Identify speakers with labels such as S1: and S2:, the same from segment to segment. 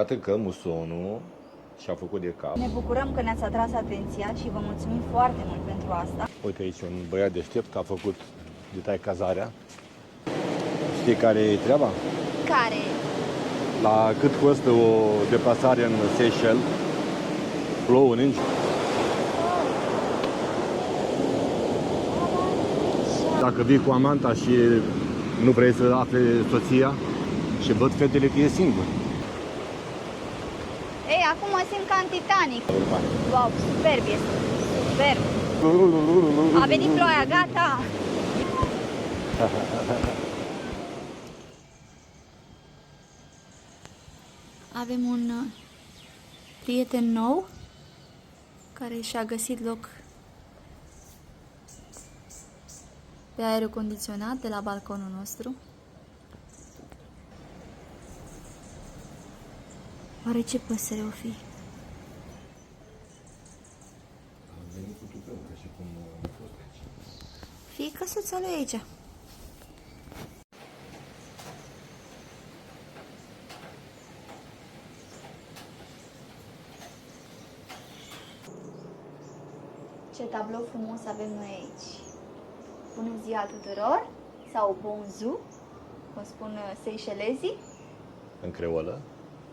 S1: Iată că musonul și-a făcut de cap.
S2: Ne bucurăm că ne-ați atras atenția și vă mulțumim foarte mult pentru asta.
S1: Uite aici un băiat deștept a făcut de cazarea. Știi care e treaba?
S2: Care?
S1: La cât costă o deplasare în Seychelles? Plouă ninge. Dacă vii cu amanta și nu vrei să afle soția și văd fetele că e singur.
S2: Ei, acum mă simt ca în Titanic. Wow, superb este. Superb. A venit ploaia, gata. Avem un prieten nou care și-a găsit loc pe aerul condiționat de la balconul nostru. Oare ce păsăre o fi? Fie căsuța lui aici. Ce tablou frumos avem noi aici. Bună ziua tuturor, sau bonjour, cum spun seychelezii.
S1: În creolă.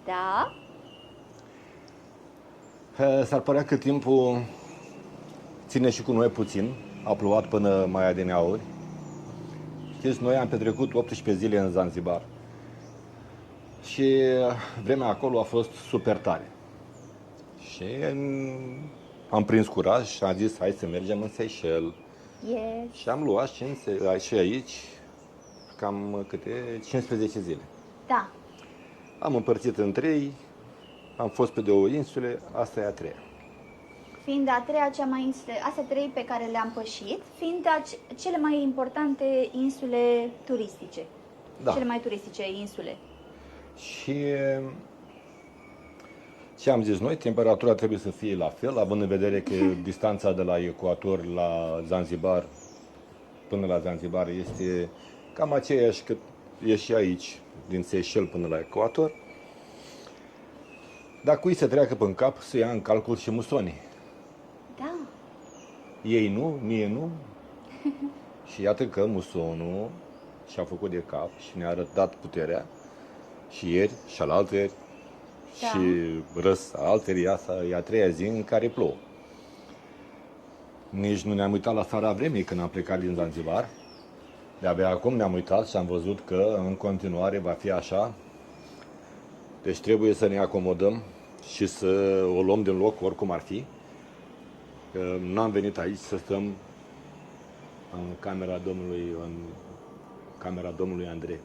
S2: Da.
S1: S-ar părea că timpul ține și cu noi puțin. A plouat până mai adineauri. Știți, noi am petrecut 18 zile în Zanzibar. Și vremea acolo a fost super tare. Și am prins curaj și am zis, hai să mergem în Seychelles.
S2: Yes.
S1: Și am luat și aici cam câte 15 zile.
S2: Da.
S1: Am împărțit în 3, am fost pe 2 insule, asta e a 3-a.
S2: Fiind a treia cea mai insule, astea 3 pe care le-am pășit, fiind cele mai importante insule turistice.
S1: Da.
S2: Cele mai turistice insule.
S1: Și ce am zis noi, temperatura trebuie să fie la fel, având în vedere că distanța de la ecuator la Zanzibar, până la Zanzibar, este cam aceeași cât e și aici, din Seychelles până la ecuator. Dar cui să treacă pe cap să ia în calcul și musonii?
S2: Da.
S1: Ei nu, mie nu. Și iată că musonul și-a făcut de cap și ne-a arătat puterea. Și ieri, și alaltăieri,
S2: Da.
S1: și altăieri, asta e a 3-a zi în care plouă. Nici nu ne-am uitat la starea vremii când am plecat din Zanzibar. De-abia acum ne-am uitat și am văzut că în continuare va fi așa. Deci trebuie să ne acomodăm și să o luăm din loc oricum ar fi. N-am venit aici să stăm în camera domnului Andrei.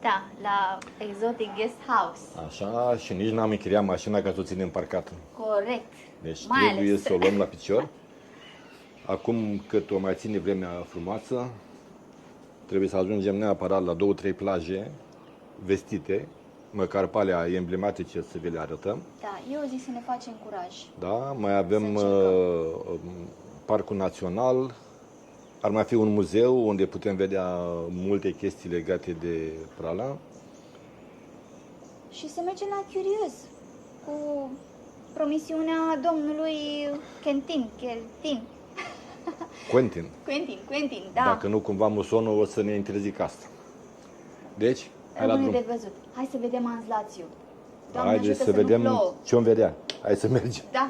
S2: Da, la Exotic Guest House.
S1: Așa, și nici n-am închiriat mașina ca să o ținem parcată.
S2: Corect.
S1: Deci
S2: Mai
S1: trebuie
S2: ales.
S1: să o luăm la picior. Acum cât o mai ține vremea frumoasă, trebuie să ajungem neapărat la 2-3 plaje vestite, măcar pe alea emblematice să vi le arătăm.
S2: Da, eu zic să ne facem curaj.
S1: Da, mai avem Parcul Național, ar mai fi un muzeu unde putem vedea multe chestii legate de Prala.
S2: Și să mergem la Curios cu promisiunea domnului Quentin, da.
S1: Dacă nu, cumva musonul o să ne interzică asta. Deci, hai la
S2: Rămâne
S1: drum.
S2: de văzut. Hai să vedem Anzlațiu. Doamne
S1: Haideți
S2: ajută
S1: să
S2: nu
S1: vedem
S2: plouă.
S1: ce vom vedea. Hai să mergem.
S2: Da.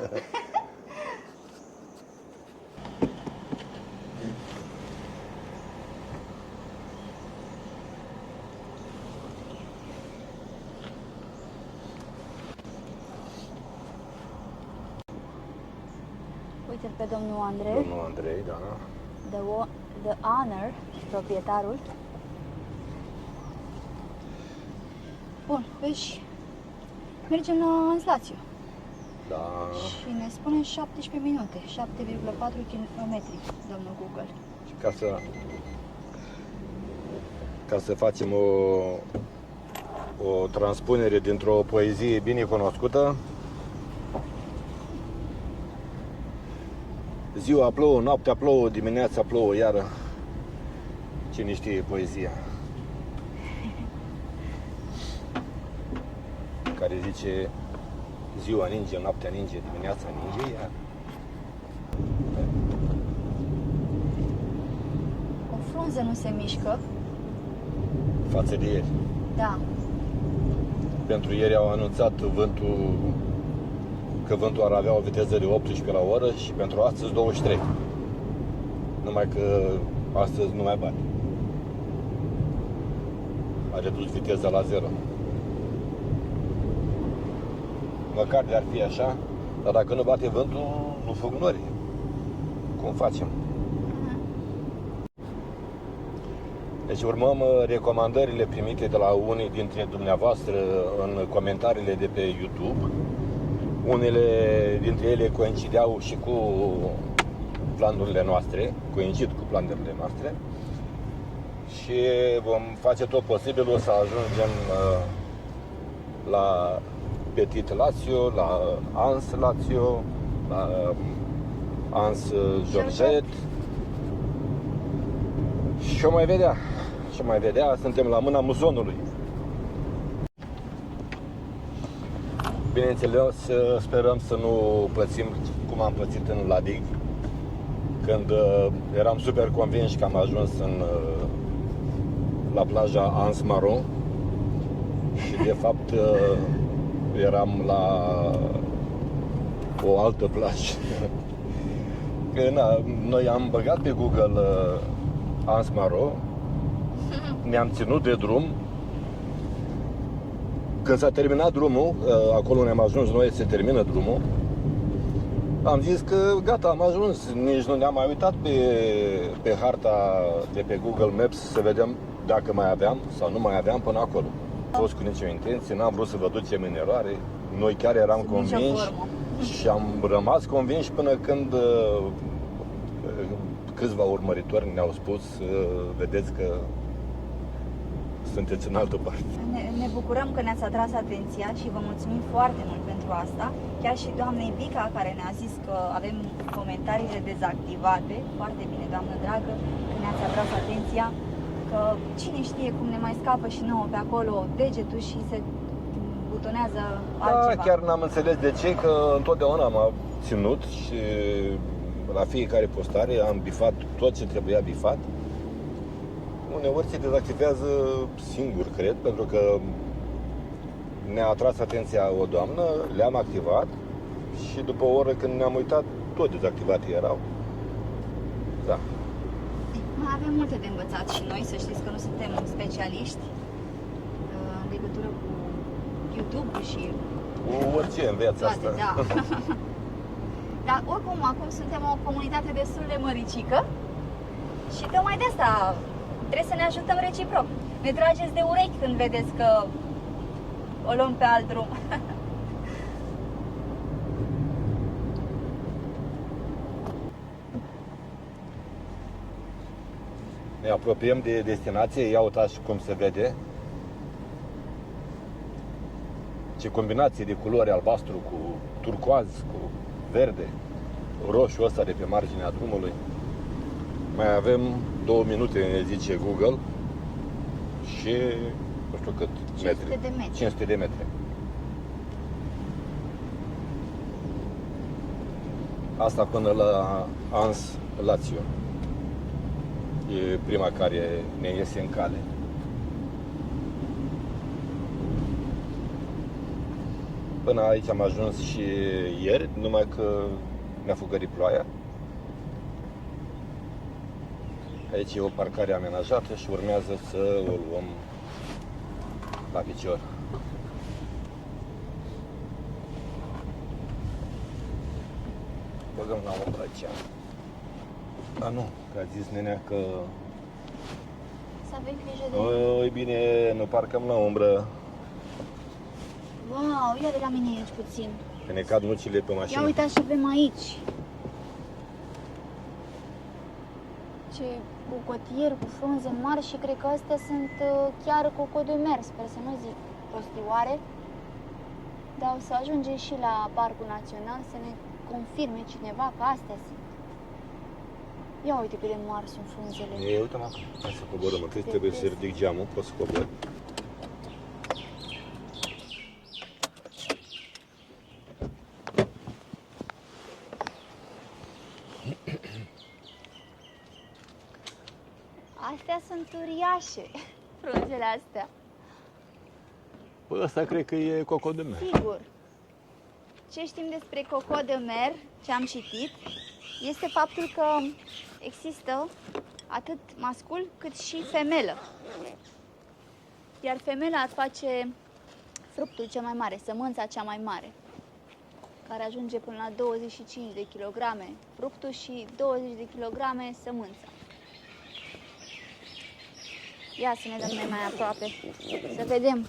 S2: Uite pe domnul Andrei.
S1: Domnul Andrei, da.
S2: The owner, proprietarul. Bun, deci mergem la Anzlațiu.
S1: Da.
S2: Și ne spune 17 minute, 7,4 km, domnul Google.
S1: Și ca să facem o transpunere dintr-o poezie bine cunoscută, ziua plouă, noaptea plouă, dimineața plouă, iară. Cine știe poezia? Ca care zice ziua ninge, noaptea ninge, dimineața ninge, iar
S2: O frunză nu se mișcă.
S1: față de ieri.
S2: Da.
S1: Pentru ieri au anunțat că vântul ar avea o viteză de 18 la oră și pentru astăzi 23. Numai că astăzi nu mai bate. A redus viteza la 0. Măcar de-ar fi așa, dar dacă nu bate vântul, nu fug nori. Cum facem? Deci urmăm recomandările primite de la unii dintre dumneavoastră în comentariile de pe YouTube. Unele dintre ele coincideau și cu planurile noastre, coincid cu planurile noastre. Și vom face tot posibilul să ajungem la Petit Lazio, la Ans Lazio, la Ans Georget. Și o mai vedea. Și mai vedea, suntem la mâna muzonului. Bineînțeles, sperăm să nu plățim cum am plățit în Ladig, când eram super convins că am ajuns la plaja Ans Maro și de fapt eram la o altă plajă. Noi am băgat pe Google Ans Maro, ne-am ținut de drum. Când s-a terminat drumul, acolo unde am ajuns noi, se termină drumul, am zis că gata, am ajuns, nici nu ne-am mai uitat pe harta de pe Google Maps să vedem dacă mai aveam sau nu mai aveam până acolo. Am fost cu nicio intenție, n-am vrut să vă ducem în eroare, noi chiar eram convinși și am rămas convinși până când câțiva urmăritori ne-au spus, vedeți că sunteți în altă parte.
S2: Ne bucurăm că ne-ați atras atenția și vă mulțumim foarte mult pentru asta. Chiar și doamnei Vica, care ne-a zis că avem comentariile dezactivate. Foarte bine, doamnă dragă, că ne-ați atras atenția, că cine știe cum ne mai scapă și nouă pe acolo degetul și se butonează altceva.
S1: Da, chiar n-am înțeles de ce, că întotdeauna m-am ținut și la fiecare postare am bifat tot ce trebuia bifat. Uneori se dezactivează singur, cred, pentru că ne-a atras atenția o doamnă, le-am activat și după o oră când ne-am uitat, tot dezactivate erau. Da.
S2: Mai avem multe de învățat și noi, să știți că nu suntem specialiști în legătură cu YouTube și
S1: Cu orice în viața
S2: toate,
S1: asta.
S2: da. Dar oricum, acum suntem o comunitate destul de măricică și tocmai de asta trebuie să ne ajutăm reciproc. Ne trageți de urechi când vedeți că o luăm pe alt drum.
S1: Ne apropiem de destinație, ia uitați cum se vede. Ce combinație de culori, albastru cu turcoaz, cu verde, roșu ăsta de pe marginea drumului. Mai avem 2 minute, ne zice Google, și nu știu cât
S2: 500 de metri.
S1: 500 de metri. Asta până la Ans Lazio. E prima care ne iese în cale. Până aici am ajuns și ieri, numai că ne-a fugărit ploaia. Aici e o parcare amenajată și urmează să o luăm la picior. Băgăm la umbră aici. Dar nu, că a zis nenea că...
S2: Să avem grijă de...
S1: Oi, bine, nu parcăm la umbră.
S2: Wow, ia de la mine aici puțin.
S1: Că ne cad nucile pe mașină.
S2: Ia uitați ce avem aici. Ce cocotieri cu frunze mari și cred că astea sunt chiar cocodumeri, sper să nu zic prostioare. Dar o să ajungem și la Parcul Național să ne confirme cineva că astea sunt. Ia uite cât de mari sunt frunzele.
S1: E, uite-mă acum. Hai să coborăm. Întâi trebuie să ridic geamul, pot să cobor.
S2: Astea sunt uriașe, frunzele astea.
S1: Păi ăsta cred că e coco de mer.
S2: Sigur. Ce știm despre coco de mer, ce am citit, este faptul că există atât mascul cât și femelă. Iar femela îți face fructul cel mai mare, sămânța cea mai mare, care ajunge până la 25 de kilograme fructul și 20 de kilograme sămânța. Ia să ne dăm noi mai aproape, să vedem,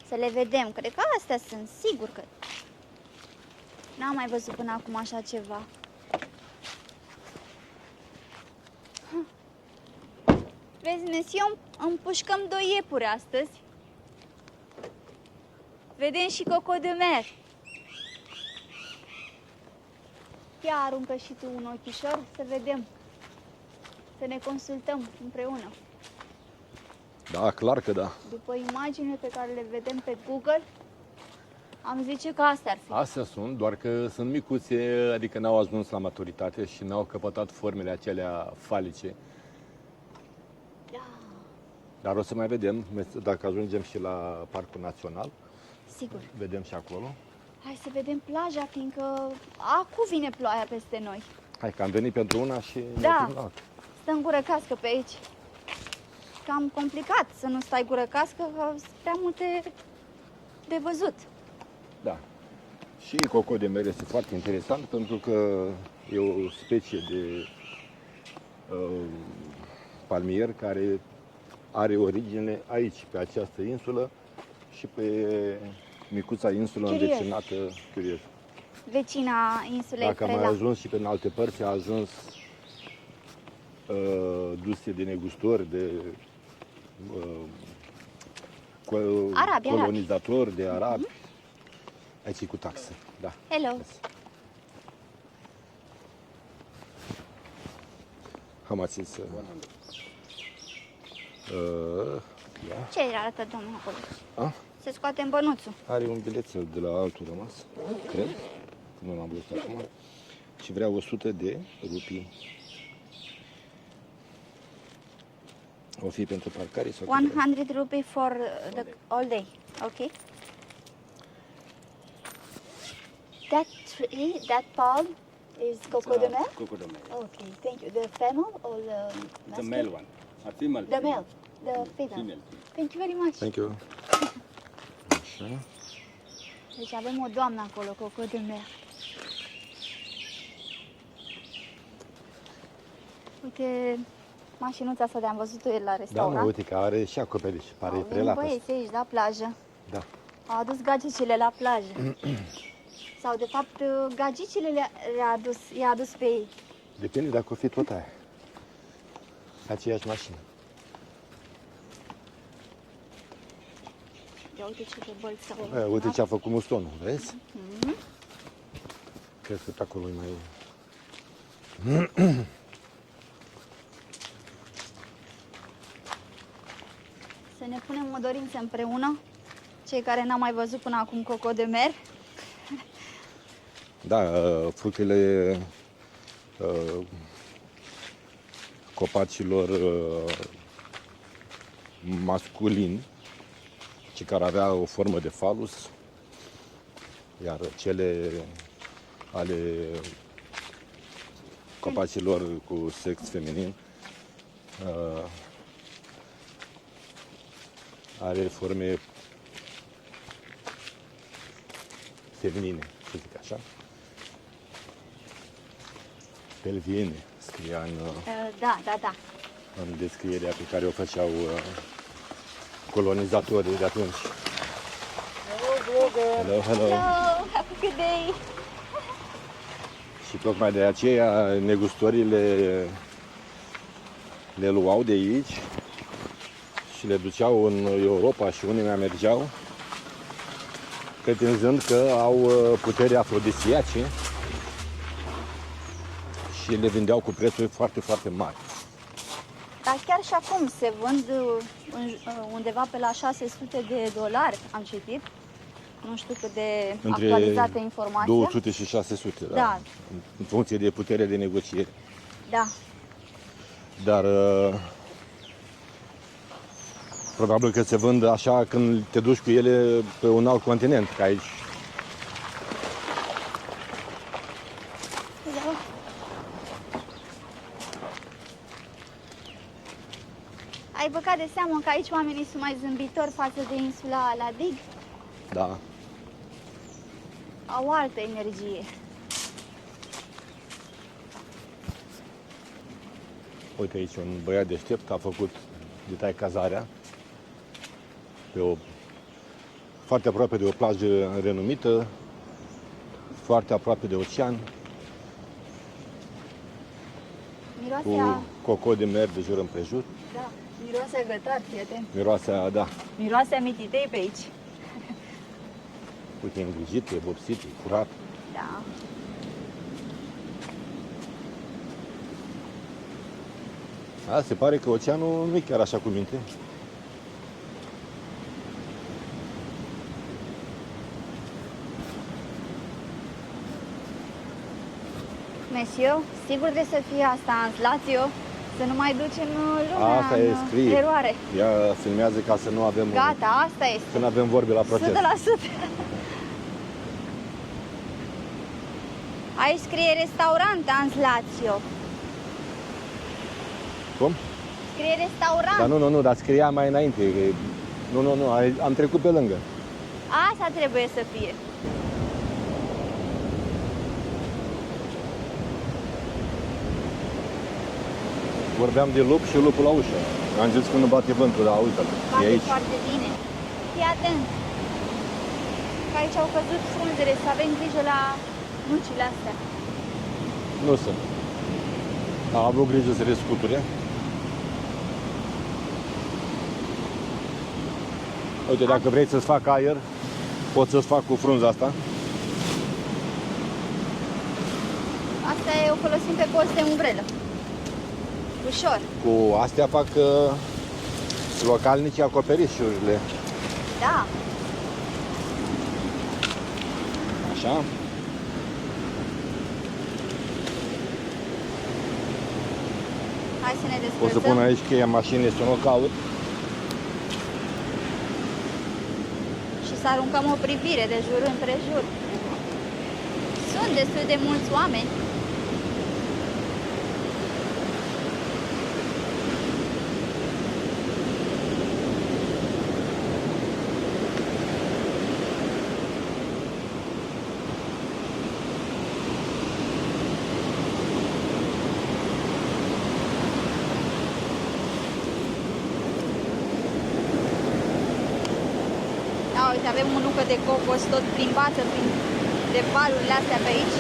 S2: să le vedem. Cred că astea sunt, sigur că n-am mai văzut până acum așa ceva. Vezi, Nesiu, împușcăm 2 iepuri astăzi. Vedem și coco de mer. Ia aruncă și tu un ochișor să vedem, să ne consultăm împreună.
S1: Da, clar că da.
S2: După imaginile pe care le vedem pe Google, am zice că astea ar fi.
S1: Astea sunt, doar că sunt micuțe, adică n-au ajuns la maturitate și n-au căpătat formele acelea falice.
S2: Da,
S1: Dar o să mai vedem, dacă ajungem și la Parcul Național,
S2: sigur.
S1: vedem și acolo.
S2: Hai să vedem plaja, fiindcă acum vine ploaia peste noi.
S1: Hai că am venit pentru una și ne
S2: Da.
S1: oprim la alta.
S2: Stă în gură cască pe aici. Cam complicat să nu stai gură cască, că sunt prea multe de văzut.
S1: Da. Și coco de mer este foarte interesant pentru că e o specie de palmier care are origine aici, pe această insulă și pe micuța insulă
S2: Curios.
S1: învecinată Curios.
S2: Vecina insulei
S1: Dacă a mai
S2: Frela.
S1: ajuns și pe alte părți, a ajuns duse de negustori, de
S2: Arabi.
S1: colonizatori, de arabi. Aici e cu taxă, da.
S2: Hello.
S1: How much is? Yeah.
S2: Ce arată domnul acolo?
S1: Ah?
S2: Se scoate în bănuțul.
S1: Are un bilețel de la altul rămas, cred. Nu l-am văzut acum. Și vrea 100 de rupii. O fi pentru parcare sau
S2: 100 rupee for the all day. Okay. That tree, that palm is coco de mer?
S3: Coco de mer.
S2: Okay, thank you. The female or the
S3: The
S2: masculine?
S3: male one. A female.
S2: The male. The female.
S3: Female.
S2: Thank you very much.
S1: Thank you. Așa.
S2: Deci avem o doamnă acolo, coco de mer. Uite, mașinuța asta de-am văzut-o ieri la
S1: Da,
S2: restaurant.
S1: mă, uite că are și acoperiș. Pare
S2: Au venit
S1: prelată.
S2: băieți aici, la plajă.
S1: Da.
S2: Au adus gagicile la plajă. Sau, de fapt, gagicile i-a adus pe ei.
S1: Depinde dacă o fi tot aia. Aceeași mașină.
S2: Ia uite ce de bălți s-au
S1: Uite ce a făcut mustonul, vezi? Cred că pe acolo e mai...
S2: Să ne punem o dorință împreună, cei care n-au mai văzut până acum coco de mer.
S1: Da, fructele copacilor masculini, cei care avea o formă de falus, iar cele ale copacilor cu sex feminin are forme feminine, să zic așa. Pelviene, scria
S2: Da.
S1: în descrierea pe care o făceau colonizatorii de atunci. Hello, hello.
S2: Hello, have a good day.
S1: Și tocmai de aceea negustorile le luau de aici și le duceau în Europa și unii mai mergeau pretinzând că au putere afrodisiace și le vindeau cu prețuri foarte, foarte mari.
S2: Dar chiar și acum se vând undeva pe la $600, am citit. Nu știu cât de actualizată e informația.
S1: 200 și 600,
S2: Da.
S1: în funcție de putere de negociere.
S2: Da.
S1: Dar Probabil că se vând așa când te duci cu ele pe un alt continent, ca aici.
S2: Da. Ai băgat de seamă că aici oamenii sunt mai zâmbitori față de insula la Dig?
S1: Da.
S2: Au altă energie.
S1: Uite aici un băiat deștept a făcut detai cazarea pe foarte aproape de o plajă renumită, foarte aproape de ocean,
S2: Miroase
S1: cu
S2: a...
S1: coco de mer de jur împrejur.
S2: Da, miroase a gătat, fii atent.
S1: Miroase, da.
S2: Miroase a mititei pe aici.
S1: Uite, e îngrijit, e vopsit, e curat.
S2: Da.
S1: Se pare că oceanul nu e chiar așa cu minte.
S2: Monsieur, sigur de să fie asta în Lazio, să nu mai ducem lumea
S1: Asta e
S2: în
S1: scrie.
S2: eroare.
S1: Ea filmează ca să nu avem,
S2: Gata, asta este.
S1: să nu avem vorbe la proces.
S2: 100%. Aici scrie restaurant Ans Lazio.
S1: Cum?
S2: Scrie restaurant.
S1: Dar nu, dar scria mai înainte. Nu, am trecut pe lângă.
S2: Asta trebuie să fie.
S1: Vorbeam de lup și lupul la ușă. Am zis că nu bate vântul, dar uite-l. E
S2: Bate
S1: aici.
S2: foarte bine. Fii atent. Că aici au căzut frunzele, să avem grijă la nucile astea.
S1: Nu sunt. Am avut grijă să le scuture. Uite, dacă vrei să-ți fac aer, pot să-ți fac cu frunza asta.
S2: Asta o folosim pe post de umbrelă. Ușor.
S1: Cu astea fac localnicii acoperișurile.
S2: Da.
S1: Așa.
S2: Hai să ne
S1: O
S2: descurcăm.
S1: să pun aici cheia mașinii să nu o caut.
S2: Și să aruncăm o privire de jur împrejur. Sunt destul de mulți oameni. Da, uite, avem o nucă de cocos tot plimbată prin de valurile astea pe aici.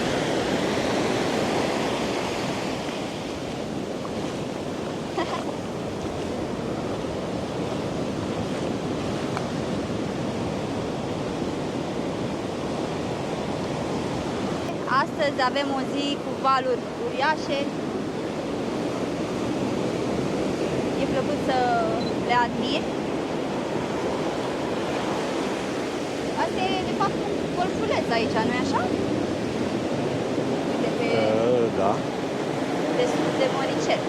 S2: Astăzi avem o zi cu valuri uriașe. E plăcut să le admiri. Asta e, de fapt, un golfuleț aici, nu-i așa? Uite, pe
S1: Da.
S2: destul de măricel.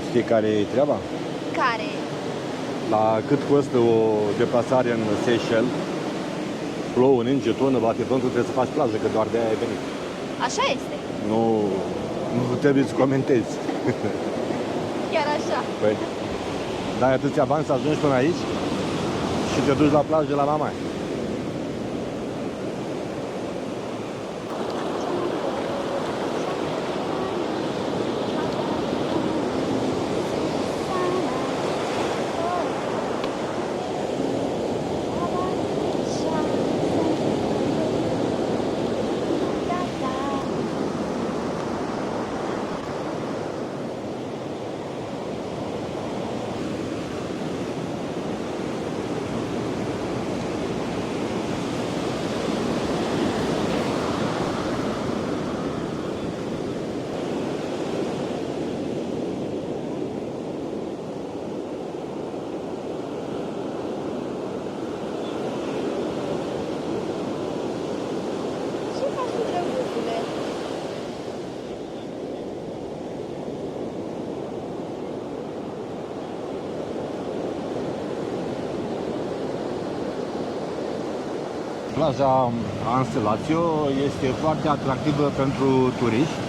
S1: Știi care e treaba?
S2: Care?
S1: La cât costă o deplasare în Seychelles, plouă, ninge, tonă, bate vântul, trebuie să faci plajă, că doar de-aia ai venit.
S2: Așa este.
S1: Nu trebuie să comentezi.
S2: Chiar așa.
S1: Păi, dai atâția bani să ajungi până aici și te duci la plajă la Mamaia.
S2: Ce faci cu drăguțule?
S1: Plaja Anselatio este foarte atractivă pentru turiști,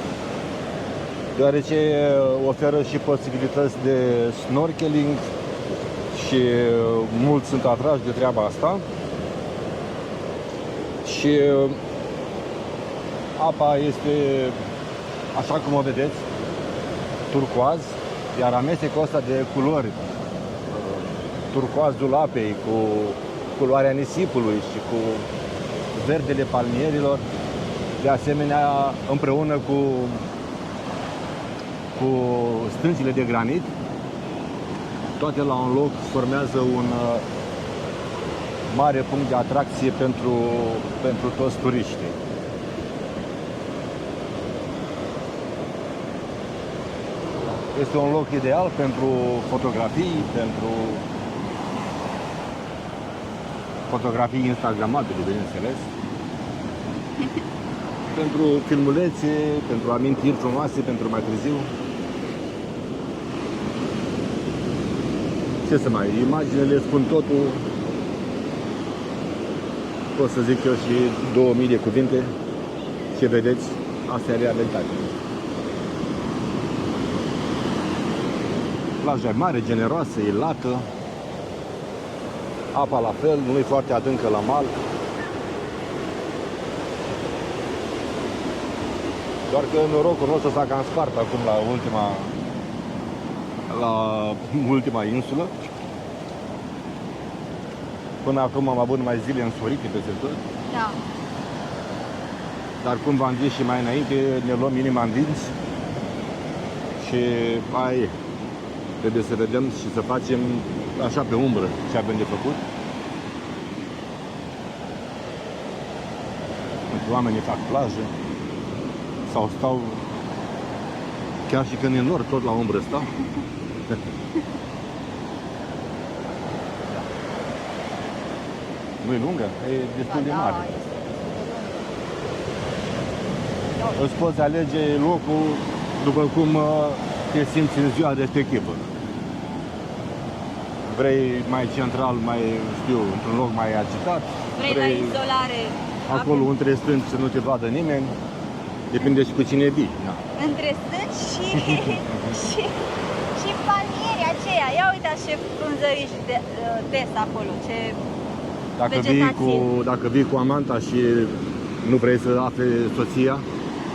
S1: deoarece oferă și posibilități de snorkeling și mulți sunt atrași de treaba asta. Și apa este, așa cum o vedeți, turcoaz, iar amestecul ăsta de culori, turcoazul apei cu culoarea nisipului și cu verdele palmierilor, de asemenea împreună cu stâncile de granit, toate la un loc formează un mare punct de atracție pentru toți turiștii. Este un loc ideal pentru fotografii, pentru fotografii instagramabile, bineînțeles, pentru filmulețe, pentru amintiri frumoase, pentru mai târziu. Ce să mai, imaginele spun totul. Pot să zic eu și 2000 de cuvinte. Ce vedeți, asta e realitatea. Plaja e mare, generoasă, e lată. Apa la fel, nu e foarte adâncă la mal. Doar că norocul nostru s-a cam spart acum la ultima insulă. Până acum am avut numai zile însorite peste tot.
S2: Da.
S1: Dar cum v-am zis și mai înainte, ne luăm inima în dinți și aia e. Trebuie să vedem și să facem așa pe umbră ce avem de făcut. Oamenii fac plajă sau stau, chiar și când e nor, tot la umbră stau. Nu e lungă? E destul de mare. Îți poți alege locul după cum te simți în ziua respectivă. Vrei mai central, mai, știu, într-un loc mai agitat.
S2: Vrei la izolare.
S1: Acolo între stânci să nu te vadă nimeni. Depinde și cu cine vii. Da.
S2: Între stânci și palmieri aceia. Ia uitați ce frunzăriși des acolo, ce
S1: dacă vii cu amanta și nu vrei să afle soția,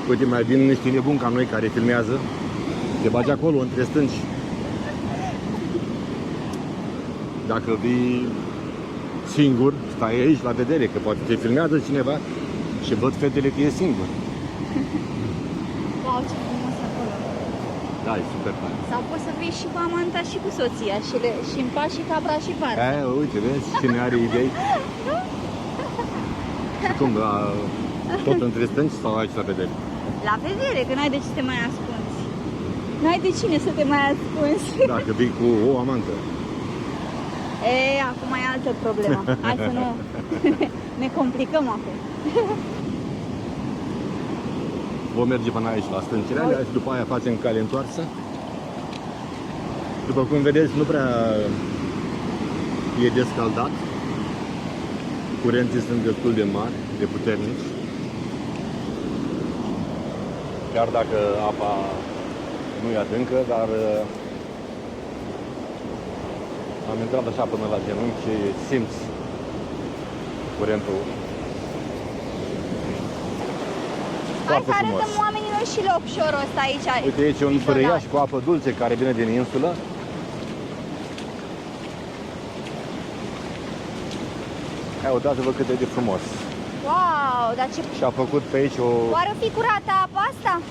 S1: uite, mai vin niște nebuni ca noi care filmează, te bagi acolo între stânci. Dacă vii singur, stai aici la vedere, că poate te filmează cineva și văd fetele că e singur.
S2: Wow, ce frumos acolo.
S1: Da, e super tare.
S2: Sau poți să vii și cu amanta și cu soția și împaci și capra și parța.
S1: Uite, vezi, cine are idei. Și cum, tot între stânci sau aici la vedere?
S2: La vedere, că n-ai de ce să te mai ascunzi. N-ai de cine să te mai ascunzi.
S1: Dacă vii cu o amantă.
S2: Acum e altă problemă. Hai să nu ne complicăm acum.
S1: Vom merge până aici la stâncile alea și după aia facem cale întoarsă. După cum vedeți, nu prea e descaldat. Curenții sunt destul de mari, de puternici. Chiar dacă apa nu e adâncă, dar am intrat așa până la genunchi și simți curentul.
S2: Hai să arătăm oamenilor și locșorul ăsta aici.
S1: Uite, aici e un fărăiaș cu apă dulce care vine din insulă. Uitați-vă cât e de frumos.
S2: Wow, dar ce...
S1: Și a făcut pe aici o...
S2: Oare fi curată apa asta?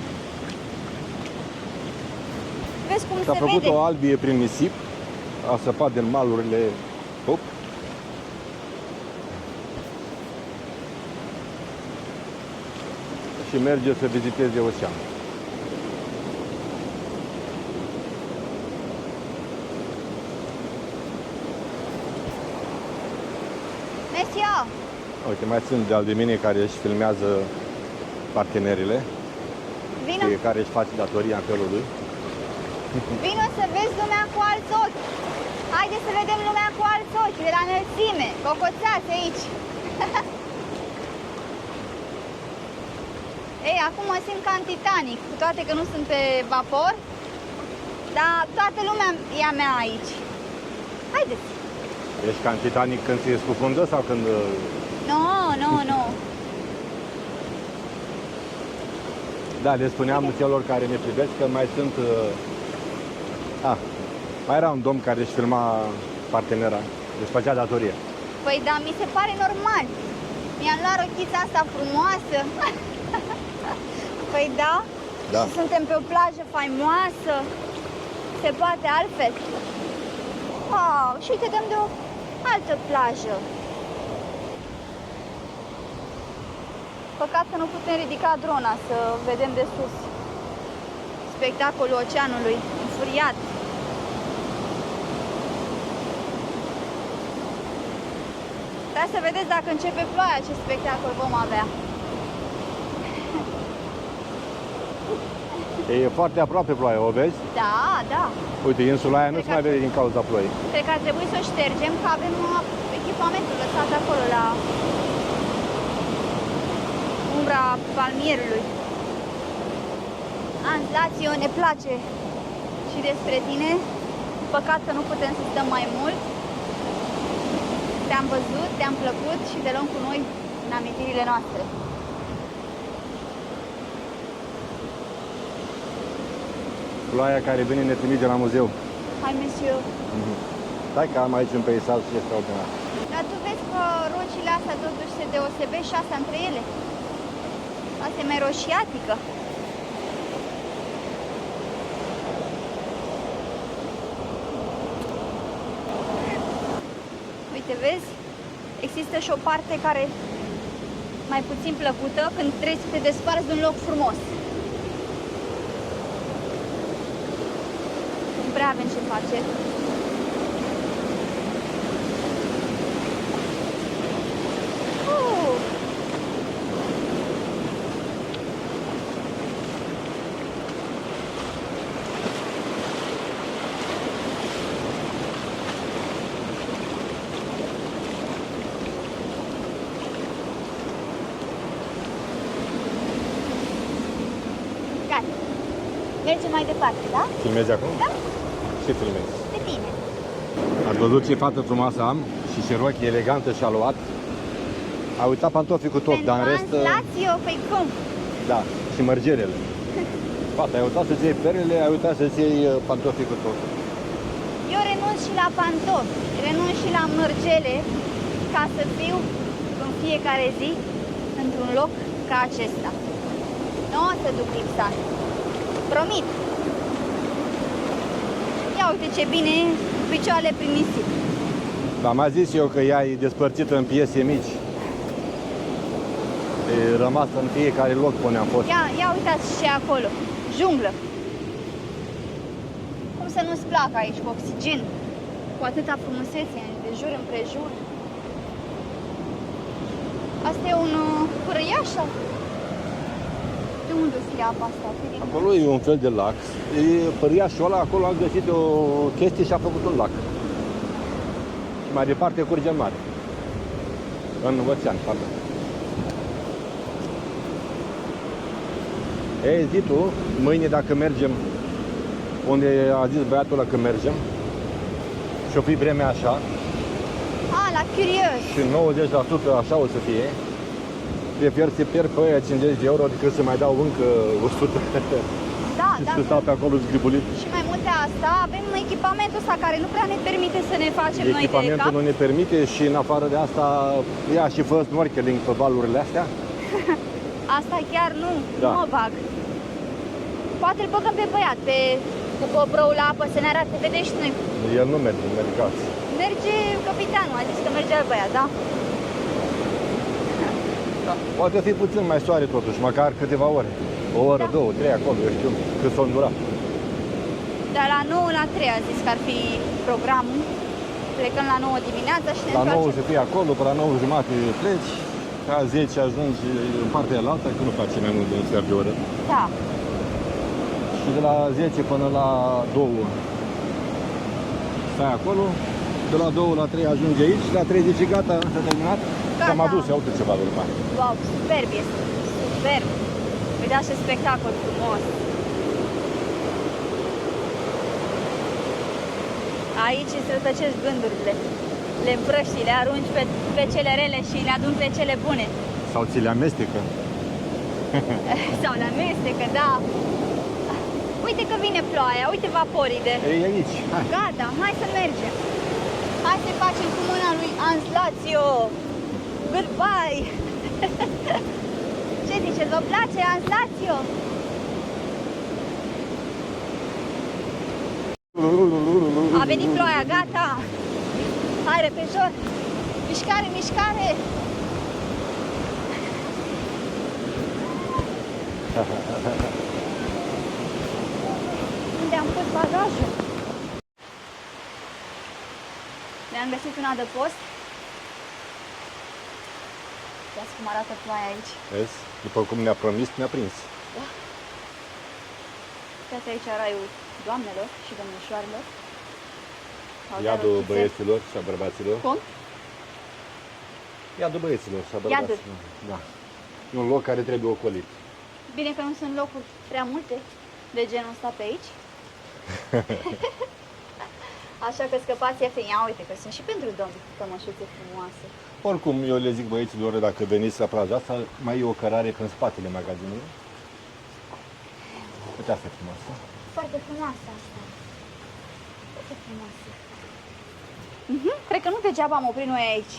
S2: Vezi cum se vede?
S1: S-a făcut o albie prin nisip, a săpat din malurile top. Și merge să viziteze oceanul.
S2: Mesio!
S1: Uite, mai sunt de-al de mine care își filmează partenerile.
S2: Vino!
S1: Fiecare își face datoria în felul lui.
S2: Vino să vezi lumea cu alți ochi! Haide să vedem lumea cu alți ochi, de la înălțime, cocoțați aici! acum mă simt ca în Titanic, cu toate că nu sunt pe vapor, dar toată lumea e a mea aici. Haideți!
S1: Ești ca în Titanic când se scufundă sau când...
S2: Nu.
S1: Da, le spuneam celor care ne privesc că mai sunt... mai era un domn care își filma partenera, deci făcea datorie.
S2: Păi da, mi se pare normal. Mi-am luat rochița asta frumoasă. Păi da?
S1: Da.
S2: Și suntem pe o plajă faimoasă. Se poate altfel. Wow, și uite, dăm de o altă plajă. Păcat că nu putem ridica drona să vedem de sus spectacolul oceanului înfuriat. Trebuie să vedeți dacă începe ploaia ce spectacol vom avea.
S1: E foarte aproape ploaia, o vezi?
S2: Da.
S1: Uite, insula aia nu se mai vede din cauza ploii.
S2: Cred că ar trebui să o ștergem, că avem echipamentul lăsat acolo la umbra palmierului. Hans, Lazio, ne place și despre tine. Păcat că nu putem să stăm mai mult. Te-am văzut, te-am plăcut și te luăm cu noi în amintirile noastre.
S1: Ploaia care vine ne trimite la muzeu.
S2: Hai, monsieur.
S1: Stai că am aici un peisaj extraordinar.
S2: Dar tu vezi că rocile astea totuși se deosebesc și astea între ele. Asta e mai roșiatică. Uite, vezi? Există și o parte care mai puțin plăcută când trebuie să te desparți de un loc frumos. Nu prea avem ce face. Mergem mai departe, da?
S1: Filmezi acum?
S2: Da.
S1: Ce filmezi?
S2: Pe tine.
S1: Ați văzut ce fată frumoasă am și ce rochie elegantă și-a luat. A uitat pantofii cu tot, dar în rest...
S2: Lazio, păi cum?
S1: Da, și mărgerele. Fata, ai uitat să-ți iei perele, ai uitat să-ți iei pantofii cu tot.
S2: Eu renunț și la pantofi, renunț și la mărgele ca să fiu în fiecare zi într-un loc ca acesta. Nu o să duc lipsat. Promit. Ia uite ce bine e, picioarele prin nisip.
S1: Dar m-a zis eu că ea e despărțită în piese mici. E rămasă în fiecare loc până am fost.
S2: Ia uitați ce e acolo. Junglă. Cum să nu-ți placă aici, cu oxigen, cu atâta frumusețe de jur împrejur. Asta e un părăiaș? De unde o fi apa asta?
S1: Acolo e un fel de lac. Păriașul ăla, acolo am găsit o chestie și a făcut un lac. Și mai departe curge în mare. În ocean, pardon. Ei, zi tu, mâine dacă mergem unde a zis băiatul ăla că mergem și-o fi vremea așa
S2: la curios.
S1: și 90% așa o să fie, prefer să pierd pe aia 50 de euro decât să mai dau încă 100
S2: Da,
S1: și
S2: da.
S1: să stau pe acolo zgribulit.
S2: Și mai mult de asta, avem echipamentul ăsta care nu prea ne permite să ne facem noi de
S1: Echipamentul
S2: cap.
S1: nu ne permite și în afară de asta ia și fă snorkeling pe valurile astea.
S2: Asta chiar nu
S1: Da.
S2: mă bag. Poate îl băgăm pe băiat, cu GoPro-ul la apă să ne arate, vedeți și noi.
S1: El nu merge, mergați.
S2: Merge capitanul, a zis că merge al băiat, da?
S1: Poate fi puțin mai soare totuși, măcar câteva ore. O oră,
S2: Da.
S1: două, trei acolo, eu știu cât s-o îndura.
S2: Dar la 9 la 3 a zis că ar fi programul. Plecăm la 9 dimineața și ne
S1: La 9
S2: întoarcem.
S1: să fii acolo, pe la 9 jumate pleci, ca 10 ajungi în partea alaltă, că nu faci mai mult de un sfert de oră.
S2: Da.
S1: Și de la 10 până la 2 stai acolo, de la 2 la 3 ajungi aici, la 3 zici gata, s-a terminat.
S2: Gata.
S1: Am adus, ia uite ceva de urmă.
S2: Wow, superb este. Superb. Uitați ce spectacol frumos! Aici îți rătăcești gândurile, le împrăști, le arunci pe cele rele și le adun pe cele bune.
S1: Sau ți le amestecă.
S2: Sau le amestecă, da. Uite că vine ploaia, uite vaporii de...
S1: E aici, hai.
S2: Gata, hai să mergem. Hai să facem cu mâna lui Hans Lazio. Goodbye. Ce ziceți, vă place Hans Lazio? A venit ploaia, gata. Hai repejor. Mișcare, mișcare. Unde am pus bagajul? Ne-am găsit un adăpost. Uitați cum arată ploaia aici.
S1: Vezi? După cum ne-a promis, ne-a prins.
S2: Da. Uitați aici raiul doamnelor și domnișoarelor.
S1: Iadul băieților și a bărbaților.
S2: Cum?
S1: Iadul băieților și a bărbaților. Da. E un loc care trebuie ocolit.
S2: Bine că nu sunt locuri prea multe de genul ăsta pe aici. Așa că scăpați efect. Ia uite că sunt și pentru domni cămășuțe frumoase.
S1: Oricum, eu le zic băieților, dacă veniți la plaja asta, mai e o cărare în spatele magazinului. Uite, asta e frumoasă.
S2: Foarte frumoasă asta. Foarte frumoasă. Cred că nu degeaba am oprit noi aici.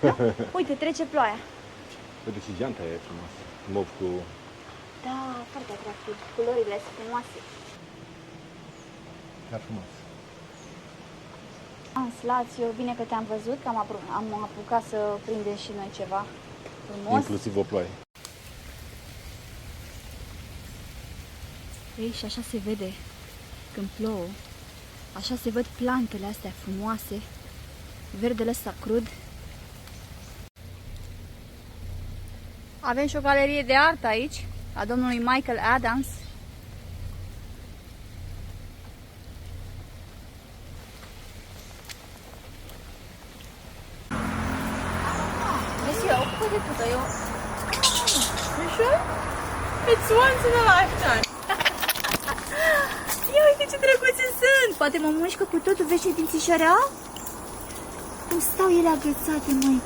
S2: Da? Uite, trece ploaia.
S1: Uite și geanta e frumoasă. Mov cu...
S2: Da, foarte atractiv. Culorile sunt frumoase.
S1: Chiar frumos.
S2: Hans Lazio, bine că te-am văzut, că am apucat să prindem și noi ceva frumos.
S1: Inclusiv o ploaie.
S2: Ei, și așa se vede când plouă. Așa se văd plantele astea frumoase. Verdele ăsta crud. Avem și o galerie de artă aici, a domnului Michael Adams. Monsieur, ocupă-te tu, că eu...
S3: You sure? It's once in a lifetime.
S2: Ia uite ce drăguțe sunt! Poate mă mușcă cu totul, vezi ce dințișoare au? Cum stau ele agățate, măi!